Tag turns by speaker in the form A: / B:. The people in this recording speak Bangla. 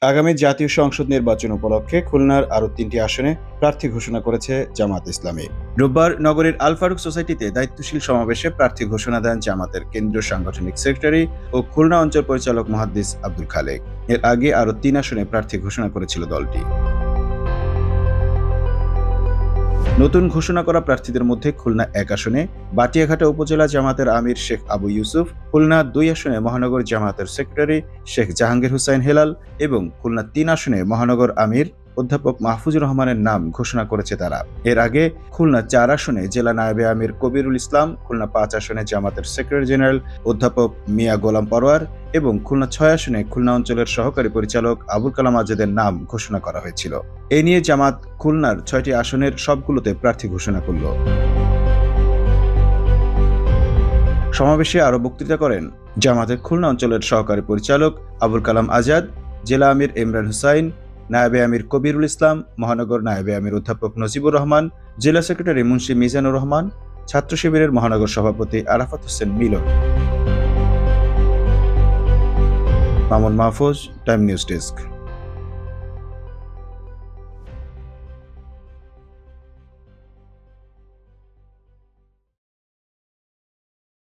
A: আগামী জাতীয় সংসদ নির্বাচন উপলক্ষে খুলনার আরও ৩টি আসনে প্রার্থী ঘোষণা করেছে জামাত ইসলামী। রোববার নগরীর আল ফারুক সোসাইটিতে দায়িত্বশীল সমাবেশে প্রার্থী ঘোষণা দেন জামাতের কেন্দ্রীয় সাংগঠনিক সেক্রেটারি ও খুলনা অঞ্চল পরিচালক মুহাদ্দিস আব্দুল খালেক। এর আগে আরও ৩ আসনে প্রার্থী ঘোষণা করেছিল দলটি। নতুন ঘোষণা করা প্রার্থীদের মধ্যে খুলনা ১ আসনে বাটিয়াঘাটা উপজেলা জামাতের আমির শেখ আবু ইউসুফ, খুলনা ২ আসনে মহানগর জামাতের সেক্রেটারি শেখ জাহাঙ্গীর হুসাইন হেলাল এবং খুলনা ৩ আসনে মহানগর আমির অধ্যাপক মাহফুজুর রহমানের নাম ঘোষণা করেছে তারা। এর আগে খুলনা ৪ আসনে জেলা নায়েবে আমির কবিরুল ইসলাম, খুলনা ৫ আসনে জামাতের সেক্রেটারি জেনারেল অধ্যাপক মিয়া গোলাম পরোয়ার এবং খুলনা ৬ আসনে খুলনা অঞ্চলের সহকারী পরিচালক আবুল কালাম আজাদের নাম ঘোষণা করা হয়েছিল। এ নিয়ে জামাত খুলনার ৬টি আসনের সবগুলোতে প্রার্থী ঘোষণা করল। সমাবেশে আরও বক্তৃতা করেন জামাতের খুলনা অঞ্চলের সহকারী পরিচালক আবুল কালাম আজাদ, জেলা আমির ইমরান হুসাইন, নায়েবে আমির কবিরুল ইসলাম, মহানগর নায়েবে আমির অধ্যাপক নজিবুর রহমান, জেলা সেক্রেটারি মুন্সি মিজানুর রহমান, ছাত্র শিবিরের মহানগর সভাপতি Arafat Hossain Milon. Mamun Mahfuz, Time News desk.